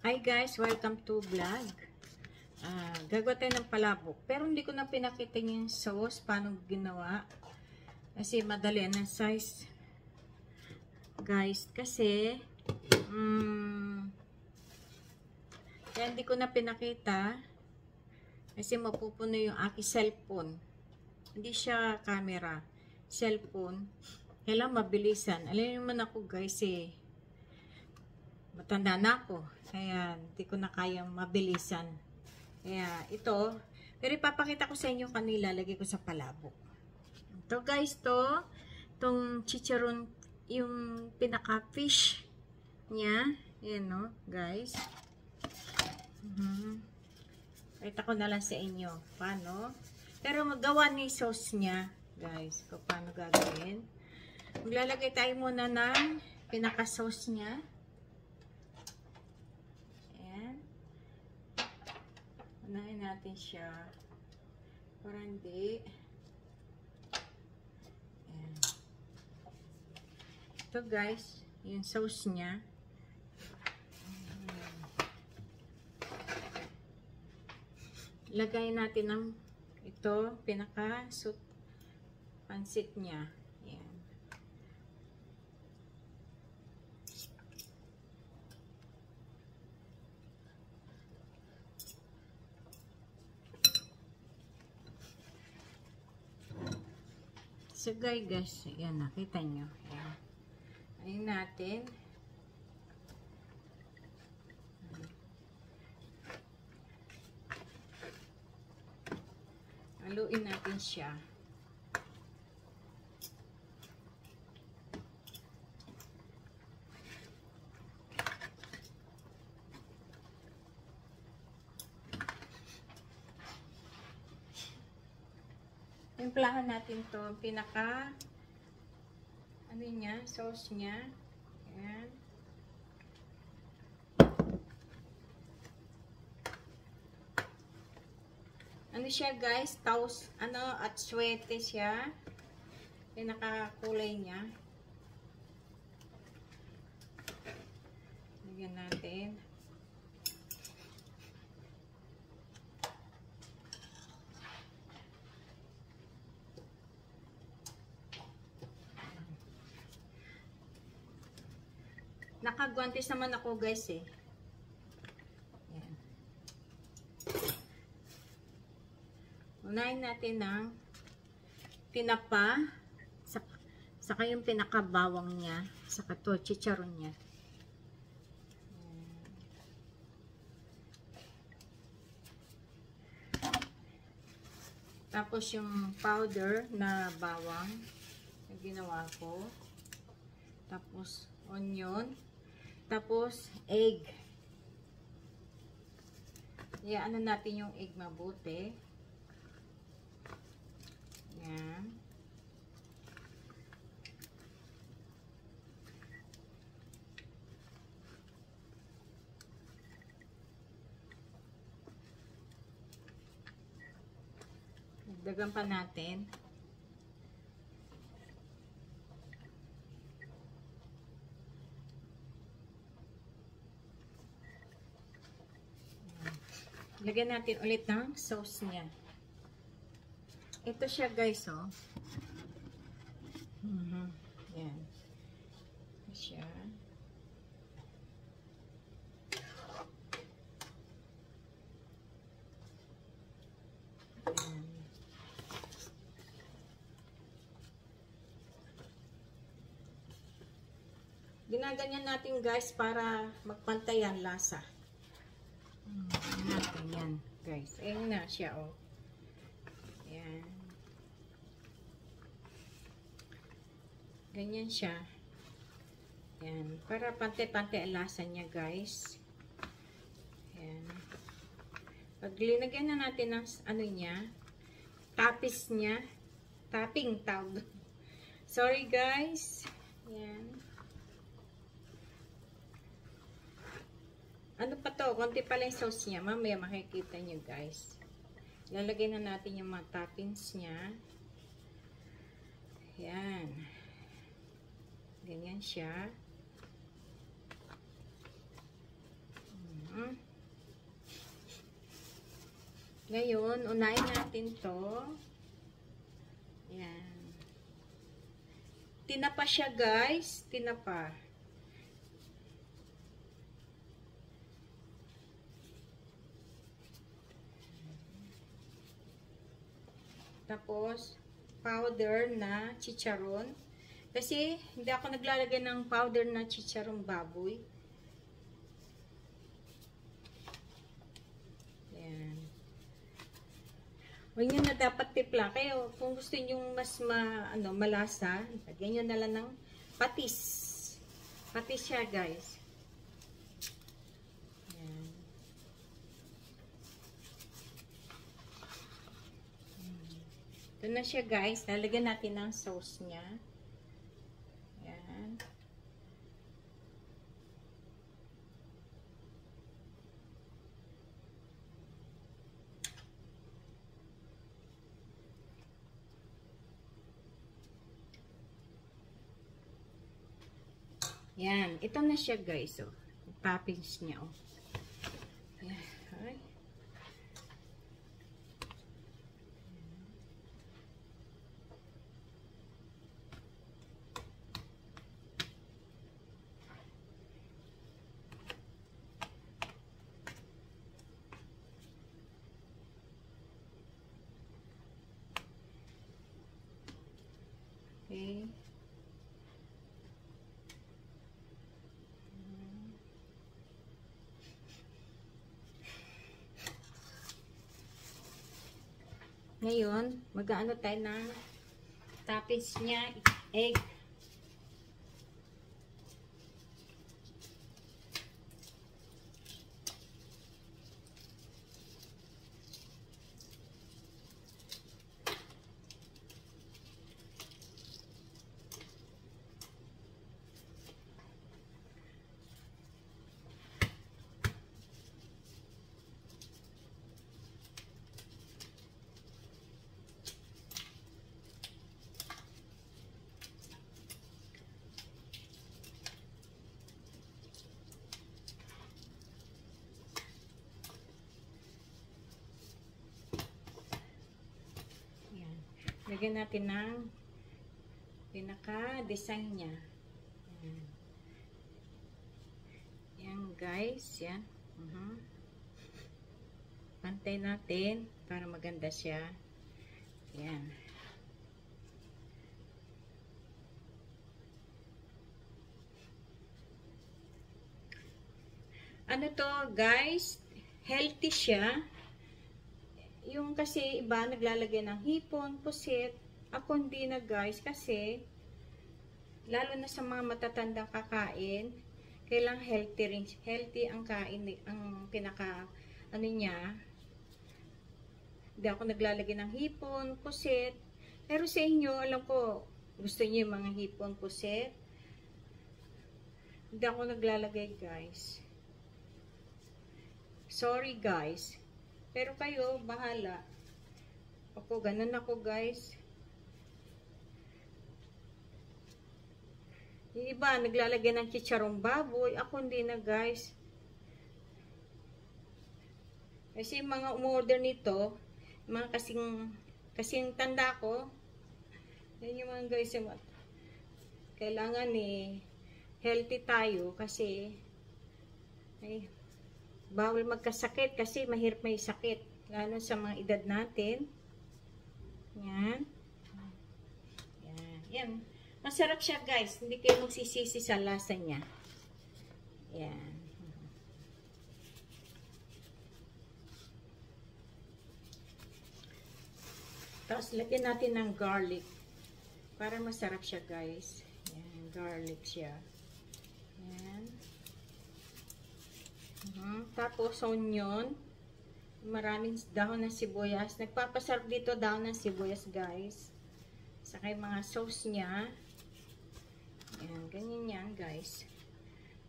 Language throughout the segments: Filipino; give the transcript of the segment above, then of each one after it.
Hi guys, welcome to vlog. Gagawa tayo ng palabok. Pero hindi ko na pinakita yung sauce, paano ginawa. Kasi madali na size. Guys, kasi kaya hindi ko na pinakita. Kasi mapupuno yung aking cellphone. Hindi siya camera. Cellphone. Kailangan mabilisan. Alam naman ako guys matanda na ako. Kaya hindi ko na kayang mabilisan. Kaya ito, pero ipapakita ko sa inyo kanila, lagay ko sa palabok. Ito guys, itong chicharon, yung pinaka-fish niya. Yan no, guys. Pakita ko na lang sa inyo. Paano? Pero magawa ni sauce niya, guys. Kung paano gagawin. Maglalagay tayo muna ng pinaka-sauce niya. Unahin natin siya para hindi. Ayan. Ito guys, yung sauce niya. Lagay natin ng ito, pinaka-soup pansit niya. Ayan. So guys, ayan, nakita nyo. Ayan. Ayun natin. Haluin natin siya. Timplahan natin to pinaka ano niya, sauce niya. Ayan. Ano siya guys, at swete siya. Pinaka-kulay niya. Lagyan natin. Nakagwantes naman ako guys Ayan. Unahin natin ng tinapa, saka yung pinakabawang niya, saka to chicharon niya. Tapos yung powder na bawang na ginawa ko. Tapos onion. Tapos egg. Ano natin yung egg mabuti. Yan. Dagdagan pa natin. Lagyan natin ulit ng sauce niya. Ito siya guys Yan. Ito siya. Yan. Ginaganyan natin guys para magpantay ang lasa. Natin yan guys. Ayun na siya Ayan. Ganyan siya. Ayan. Para pante-pante ang lasa niya guys. Ayan. Pag linagyan na natin ng ano niya, tapis niya, topping tawag. Sorry guys. Ayan. Ano pa to? Konti pala yung sauce niya. Mamaya makikita nyo guys. Lalagay na natin yung mga toppings niya. Ayan. Ganyan siya. Ngayon, unahin natin to. Yan. Tinapa siya, guys. Tinapa. Tapos, powder na chicharon. Kasi, hindi ako naglalagay ng powder na chicharon baboy. Ayan. Huwag nyo na dapat tipla. Kaya, kung gusto nyo mas malasa, lagyan nyo na lang ng patis. Patis siya, guys. Ito na siya, guys. Lalagyan natin ng sauce niya. Ayan. Ayan. Ito na siya, guys. Oh. Toppings niya. Oh. Ayan. Ay. Okay. Ngayon, mag-aano tayo ng toppings niya, egg. Lagyan natin ng pinaka-design niya. Yan. Yan, guys. Yan. Pantay natin para maganda siya. Yan. Ano to, guys? Healthy siya. Yung kasi iba naglalagay ng hipon, pusit. Ako hindi na, guys, kasi lalo na sa mga matatandang kakain, kailang healthy rin. Healthy ang kain, ang pinaka ano niya. Hindi ako naglalagay ng hipon, pusit. Pero sa inyo, alam ko, gusto niyo yung mga hipon, pusit. Hindi ako naglalagay, guys. Sorry, guys. Pero kayo, bahala. Ako, ganun ako, guys. Yung iba, naglalagay ng chicharong baboy. Ako hindi na, guys. Kasi mga umorder nito, mga kasing tanda ko, yan yung mga guys, kailangan healthy tayo kasi bawal magkasakit kasi mahirap may sakit. Lalo sa mga edad natin. Yan. Yan. Yan. Masarap siya, guys. Hindi kayo magsisisi sa lasa niya. Yan. Tapos lagyan natin ng garlic. Para masarap siya, guys. Yan. Garlic siya. Yan. Tapos onion, maraming dahon ng sibuyas. Nagpapasarap dito dahon ng sibuyas, guys. Saka yung mga sauce niya. Ayan, ganyan yan, guys.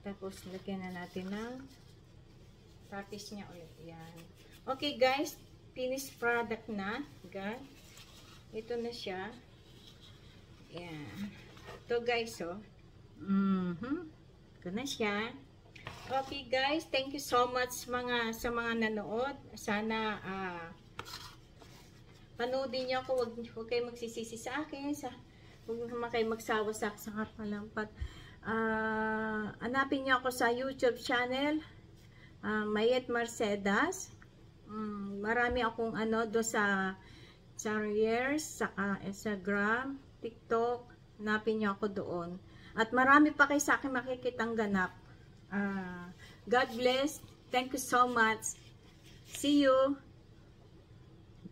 Tapos lagyan na natin ng tapis niya ulit. Ayan. Okay, guys, finished product na, guys. Ito na siya. Ayan. Ito, guys, oh. Ito na siya. Okay, guys, thank you so much sa mga nanood. Sana Panoodin niyo ako, huwag kayo magsisisi sa akin, huwag naman kayo magsawa sa akin sa Karpalampat. Hanapin niyo ako sa YouTube channel, Mayet Mercedes. Marami akong doon sa Charriers, saka Instagram, TikTok, hanapin niyo ako doon. At marami pa kayo sa akin makikitang ganap. God bless. Thank you so much. See you.